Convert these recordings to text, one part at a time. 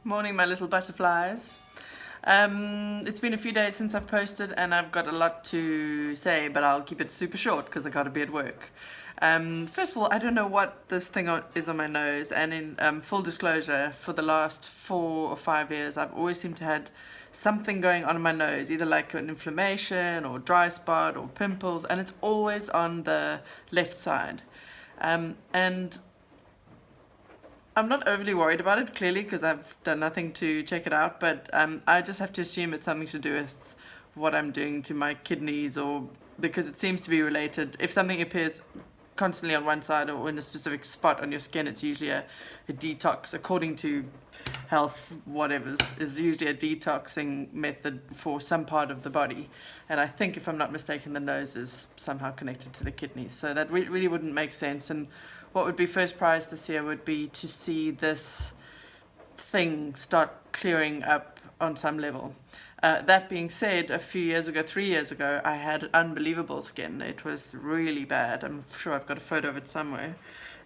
Morning, my little butterflies. It's been a few days since I've posted and I've got a lot to say, but I'll keep it super short because I got to be at work. First of all, I don't know what this thing is on my nose, and in full disclosure, for the last 4 or 5 years, I've always seemed to had something going on in my nose, either like an inflammation or dry spot or pimples, and it's always on the left side. And I'm not overly worried about it, clearly, because I've done nothing to check it out, but I just have to assume it's something to do with what I'm doing to my kidneys, or because it seems to be related. If something appears constantly on one side or in a specific spot on your skin, it's usually a detox, according to health whatever's, is usually a detoxing method for some part of the body. And I think, if I'm not mistaken, the nose is somehow connected to the kidneys, so that really wouldn't make sense. And what would be first prize this year would be to see this thing start clearing up on some level. That being said, a few years ago, 3 years ago, I had unbelievable skin. It was really bad. I'm sure I've got a photo of it somewhere.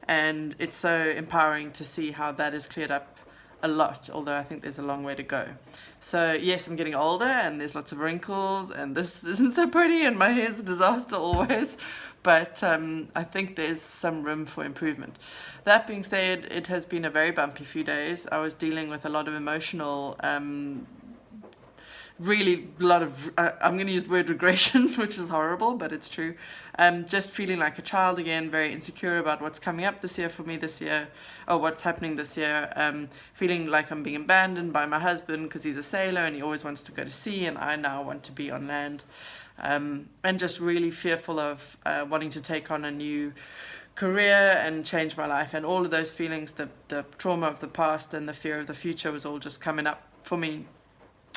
And it's so empowering to see how that is cleared up a lot, although I think there's a long way to go. So yes, I'm getting older and there's lots of wrinkles and this isn't so pretty and my hair's a disaster always, but I think there's some room for improvement. That being said, it has been a very bumpy few days. I was dealing with a lot of emotional really a lot of, I'm going to use the word regression, which is horrible, but it's true. Just feeling like a child again, very insecure about what's coming up this year for me this year, or what's happening this year. Feeling like I'm being abandoned by my husband because he's a sailor and he always wants to go to sea, and I now want to be on land. And just really fearful of wanting to take on a new career and change my life, and all of those feelings, the trauma of the past and the fear of the future was all just coming up for me.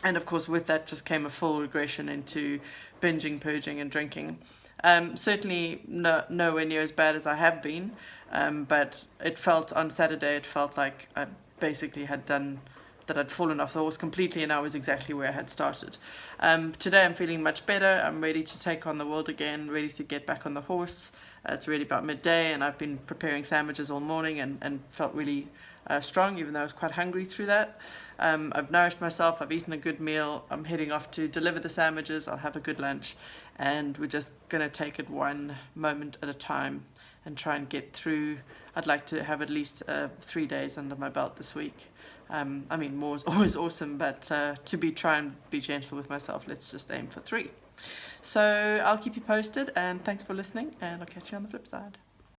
And of course, with that just came a full regression into binging, purging, and drinking. Certainly nowhere near as bad as I have been, but it felt, on Saturday, it felt like I basically had done that. I'd fallen off the horse completely, and I was exactly where I had started. Today I'm feeling much better. I'm ready to take on the world again, ready to get back on the horse. It's really about midday, and I've been preparing sandwiches all morning and felt really strong, even though I was quite hungry through that. I've nourished myself, I've eaten a good meal, I'm heading off to deliver the sandwiches, I'll have a good lunch, and we're just going to take it one moment at a time and try and get through. I'd like to have at least 3 days under my belt this week. I mean, more is always awesome, but try and be gentle with myself, let's just aim for 3. So I'll keep you posted, and thanks for listening, and I'll catch you on the flip side.